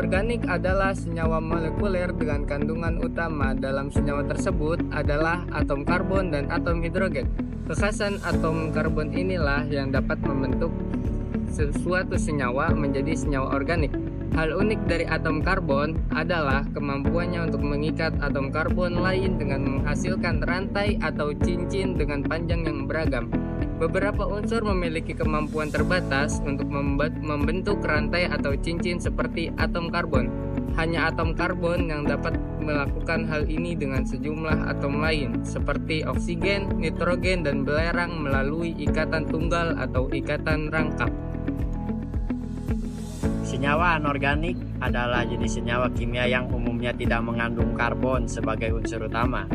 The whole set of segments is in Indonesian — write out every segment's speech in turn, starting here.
organik adalah senyawa molekuler dengan kandungan utama dalam senyawa tersebut adalah atom karbon dan atom hidrogen. Kekhasan atom karbon inilah yang dapat membentuk suatu senyawa menjadi senyawa organik. Hal unik dari atom karbon adalah kemampuannya untuk mengikat atom karbon lain dengan menghasilkan rantai atau cincin dengan panjang yang beragam. Beberapa unsur memiliki kemampuan terbatas untuk membentuk rantai atau cincin seperti atom karbon. Hanya atom karbon yang dapat melakukan hal ini dengan sejumlah atom lain, seperti oksigen, nitrogen, dan belerang melalui ikatan tunggal atau ikatan rangkap. Senyawa anorganik adalah jenis senyawa kimia yang umumnya tidak mengandung karbon sebagai unsur utama.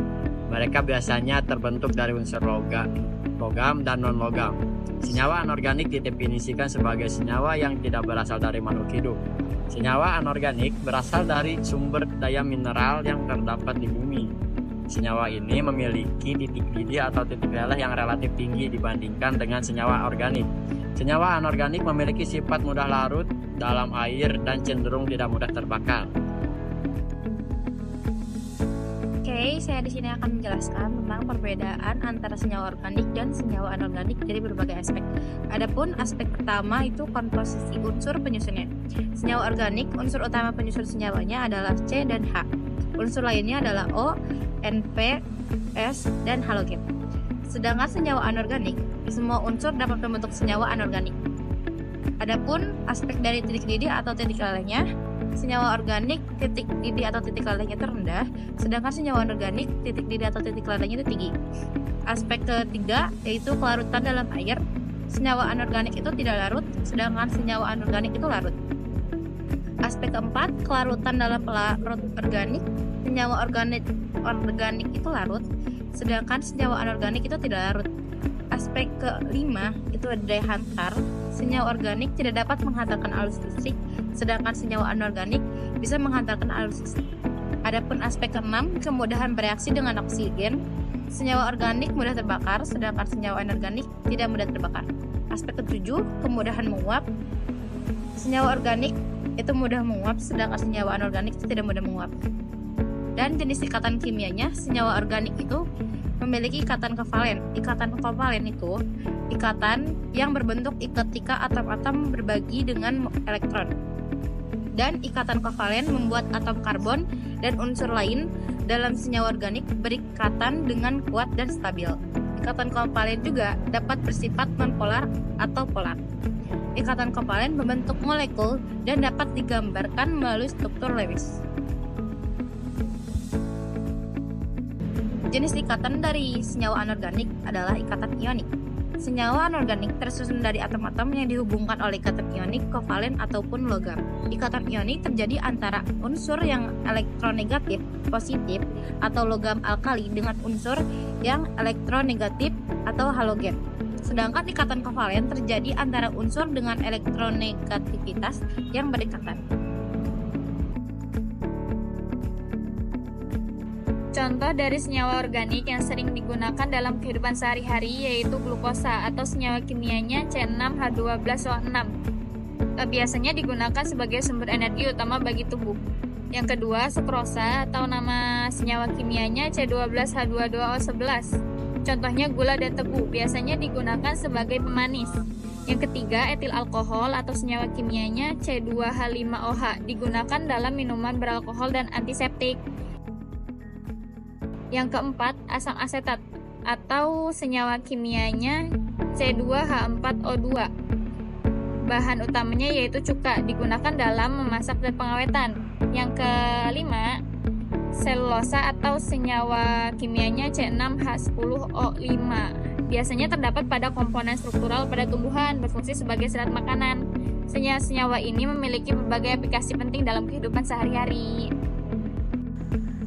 Mereka biasanya terbentuk dari unsur logam dan non-logam. Senyawa anorganik didefinisikan sebagai senyawa yang tidak berasal dari makhluk hidup. Senyawa anorganik berasal dari sumber daya mineral yang terdapat di bumi. Senyawa ini memiliki titik didih atau titik leleh yang relatif tinggi dibandingkan dengan senyawa organik. Senyawa anorganik memiliki sifat mudah larut dalam air dan cenderung tidak mudah terbakar. Oke, saya di sini akan menjelaskan tentang perbedaan antara senyawa organik dan senyawa anorganik dari berbagai aspek. Adapun aspek pertama itu komposisi unsur penyusunnya. Senyawa organik, unsur utama penyusun senyawanya adalah C dan H. Unsur lainnya adalah O, NP, S, dan halogen. Sedangkan senyawa anorganik, semua unsur dapat membentuk senyawa anorganik. Adapun aspek dari titik didih atau titik lelehnya, senyawa organik titik didih atau titik lelehnya itu rendah, sedangkan senyawa anorganik titik didih atau titik lelehnya itu tinggi. Aspek ketiga yaitu kelarutan dalam air. Senyawa anorganik itu tidak larut, sedangkan senyawa anorganik itu larut. Aspek keempat, kelarutan dalam pelarut organik. Senyawa organik itu larut, sedangkan senyawa anorganik itu tidak larut. Aspek kelima itu ada daya hantar. Senyawa organik tidak dapat menghantarkan arus listrik, sedangkan senyawa anorganik bisa menghantarkan arus listrik. Adapun aspek keenam, kemudahan bereaksi dengan oksigen. Senyawa organik mudah terbakar, sedangkan senyawa anorganik tidak mudah terbakar. Aspek ketujuh, kemudahan menguap. Senyawa organik itu mudah menguap, sedangkan senyawa anorganik itu tidak mudah menguap. Dan jenis ikatan kimianya, senyawa organik itu memiliki ikatan kovalen. Ikatan kovalen itu ikatan yang berbentuk ketika atom-atom berbagi dengan elektron. Dan ikatan kovalen membuat atom karbon dan unsur lain dalam senyawa organik berikatan dengan kuat dan stabil. Ikatan kovalen juga dapat bersifat nonpolar atau polar. Ikatan kovalen membentuk molekul dan dapat digambarkan melalui struktur Lewis. Jenis ikatan dari senyawa anorganik adalah ikatan ionik. Senyawa anorganik tersusun dari atom-atom yang dihubungkan oleh ikatan ionik, kovalen, ataupun logam. Ikatan ionik terjadi antara unsur yang elektronegatif positif atau logam alkali dengan unsur yang elektronegatif atau halogen. Sedangkan ikatan kovalen terjadi antara unsur dengan elektronegativitas yang berdekatan. Contoh dari senyawa organik yang sering digunakan dalam kehidupan sehari-hari yaitu glukosa atau senyawa kimianya C6H12O6. Biasanya digunakan sebagai sumber energi utama bagi tubuh. Yang kedua, sukrosa atau nama senyawa kimianya C12H22O11. Contohnya gula dan tebu, biasanya digunakan sebagai pemanis. Yang ketiga, etil alkohol atau senyawa kimianya C2H5OH, digunakan dalam minuman beralkohol dan antiseptik. Yang keempat, asam asetat atau senyawa kimianya C2H4O2. Bahan utamanya yaitu cuka, digunakan dalam memasak dan pengawetan. Yang kelima, selulosa atau senyawa kimianya C6H10O5. Biasanya terdapat pada komponen struktural pada tumbuhan, berfungsi sebagai serat makanan. Senyawa-senyawa ini memiliki berbagai aplikasi penting dalam kehidupan sehari-hari.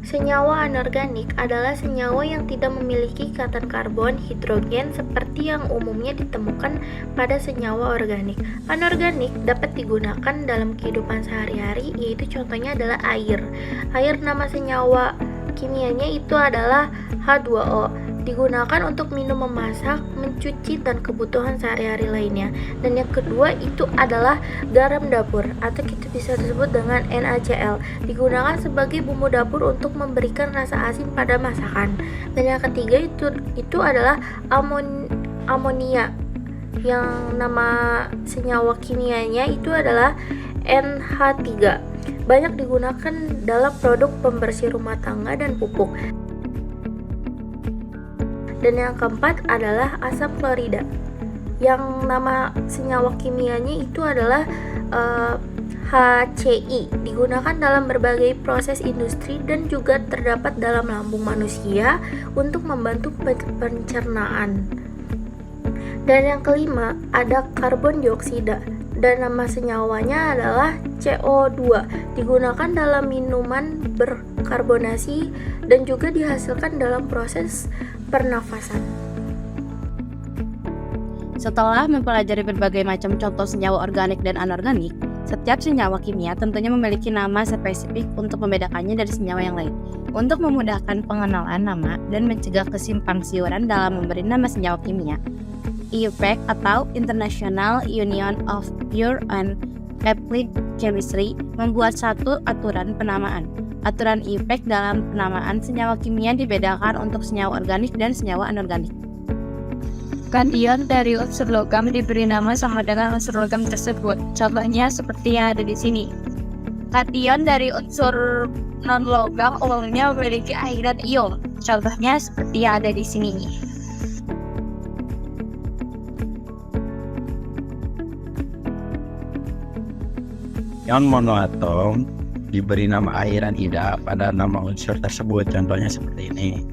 Senyawa anorganik adalah senyawa yang tidak memiliki ikatan karbon, hidrogen seperti yang umumnya ditemukan pada senyawa organik. Anorganik dapat digunakan dalam kehidupan sehari-hari, yaitu contohnya adalah air. Air nama senyawa kimianya itu adalah H2O. digunakan untuk minum, memasak, mencuci, dan kebutuhan sehari-hari lainnya. Dan yang kedua itu adalah garam dapur atau kita bisa disebut dengan NaCl, digunakan sebagai bumbu dapur untuk memberikan rasa asin pada masakan. Dan yang ketiga itu adalah amonia, yang nama senyawa kimianya itu adalah NH3. Banyak digunakan dalam produk pembersih rumah tangga dan pupuk. Dan yang keempat adalah asam klorida, yang nama senyawa kimianya itu adalah HCl, digunakan dalam berbagai proses industri dan juga terdapat dalam lambung manusia untuk membantu pencernaan. Dan yang kelima ada karbon dioksida, dan nama senyawanya adalah CO2, digunakan dalam minuman berkarbonasi dan juga dihasilkan dalam proses pernafasan. Setelah mempelajari berbagai macam contoh senyawa organik dan anorganik, setiap senyawa kimia tentunya memiliki nama spesifik untuk membedakannya dari senyawa yang lain. Untuk memudahkan pengenalan nama dan mencegah kesimpang-siuran dalam memberi nama senyawa kimia, IUPAC atau International Union of Pure and Applied Chemistry membuat satu aturan penamaan. Aturan IUPAC dalam penamaan senyawa kimia dibedakan untuk senyawa organik dan senyawa anorganik. Kation dari unsur logam diberi nama sama dengan unsur logam tersebut. Contohnya seperti yang ada di sini. Kation dari unsur non-logam umumnya memiliki airan ion. Contohnya seperti yang ada di sini. Ion monoatom diberi nama airan ida pada nama unsur tersebut. Contohnya seperti ini.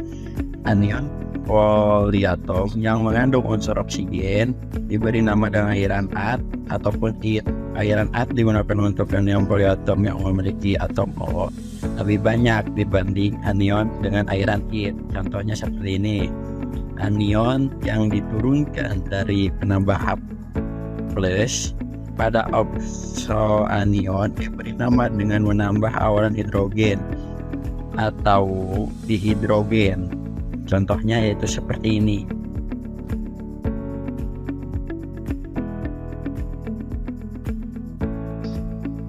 Anion poliatom yang mengandung unsur oksigen diberi nama dengan airan at ataupun it. Airan at digunakan untuk anion poliatom yang memiliki atom O lebih banyak dibanding anion dengan airan it. Contohnya seperti ini. Anion yang diturunkan dari penambah H+ pada oxoanion diberi nama dengan menambah awalan hidrogen atau dihidrogen. Contohnya yaitu seperti ini.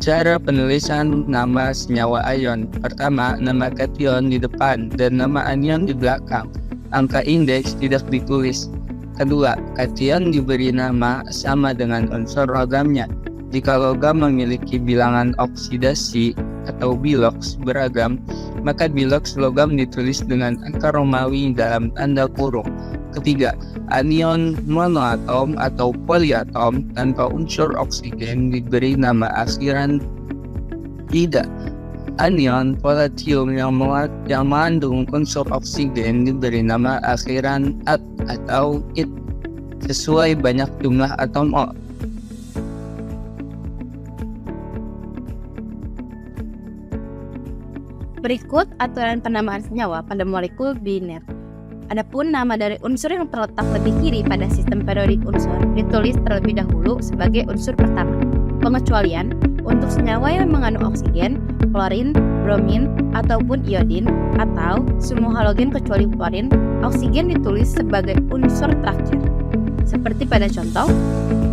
Cara penulisan nama senyawa ion. Pertama, nama kation di depan dan nama anion di belakang. Angka indeks tidak ditulis. Kedua, kation diberi nama sama dengan unsur logamnya. Jika logam memiliki bilangan oksidasi atau biloks beragam, maka biloks logam ditulis dengan angka Romawi dalam tanda kurung. Ketiga, anion monoatom atau poliatom tanpa unsur oksigen diberi nama akhiran ida. Anion polatium yang mengandung unsur oksigen diberi nama akhiran at atau it sesuai banyak jumlah atom O. Berikut aturan penamaan senyawa pada molekul biner. Adapun nama dari unsur yang terletak lebih kiri pada sistem periodik unsur ditulis terlebih dahulu sebagai unsur pertama. Pengecualian untuk senyawa yang mengandung oksigen, klorin, bromin, ataupun iodin, atau semua halogen kecuali fluorin, oksigen ditulis sebagai unsur terakhir. Seperti pada contoh,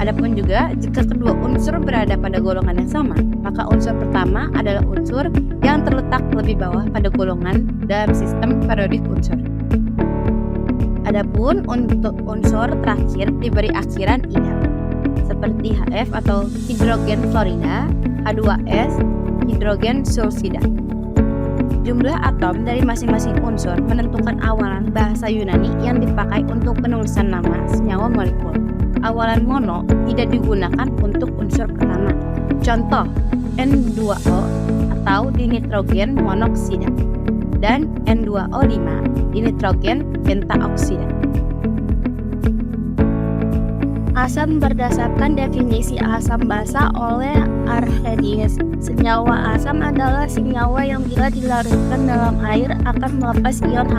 adapun juga jika kedua unsur berada pada golongan yang sama, maka unsur pertama adalah unsur yang terletak lebih bawah pada golongan dalam sistem periodik unsur. Adapun untuk unsur terakhir diberi akhiran ida, seperti HF atau hidrogen fluorida, H2S, hidrogen sulfida. Jumlah atom dari masing-masing unsur menentukan awalan bahasa Yunani yang dipakai untuk penulisan nama senyawa molekul. Awalan mono tidak digunakan untuk unsur pertama. Contoh, N2O atau dinitrogen monoksida dan N2O5 dinitrogen pentaoksida. Asam berdasarkan definisi asam basa oleh Arrhenius. Senyawa asam adalah senyawa yang bila dilarutkan dalam air akan melepas ion H+.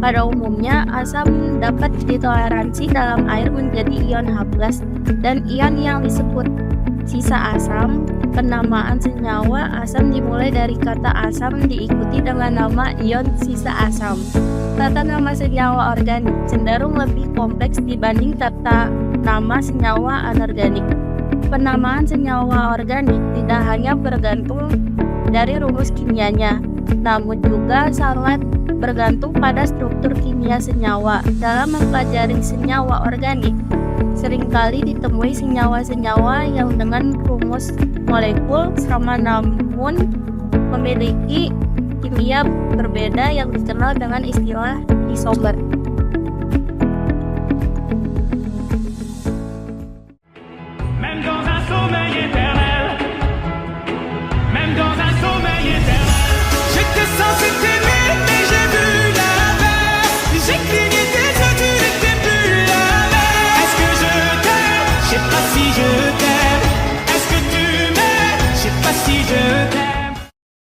Pada umumnya, asam dapat ditoleransi dalam air menjadi ion H+, dan ion yang disebut sisa asam Penamaan senyawa asam dimulai dari kata asam diikuti dengan nama ion sisa asam. Tata nama senyawa organik cenderung lebih kompleks dibanding tata nama senyawa anorganik. Penamaan senyawa organik tidak hanya bergantung dari rumus kimianya, namun juga sangat bergantung pada struktur kimia senyawa. Dalam mempelajari senyawa organik, seringkali ditemui senyawa-senyawa yang dengan rumus molekul sama namun memiliki kimia berbeda yang dikenal dengan istilah isomer.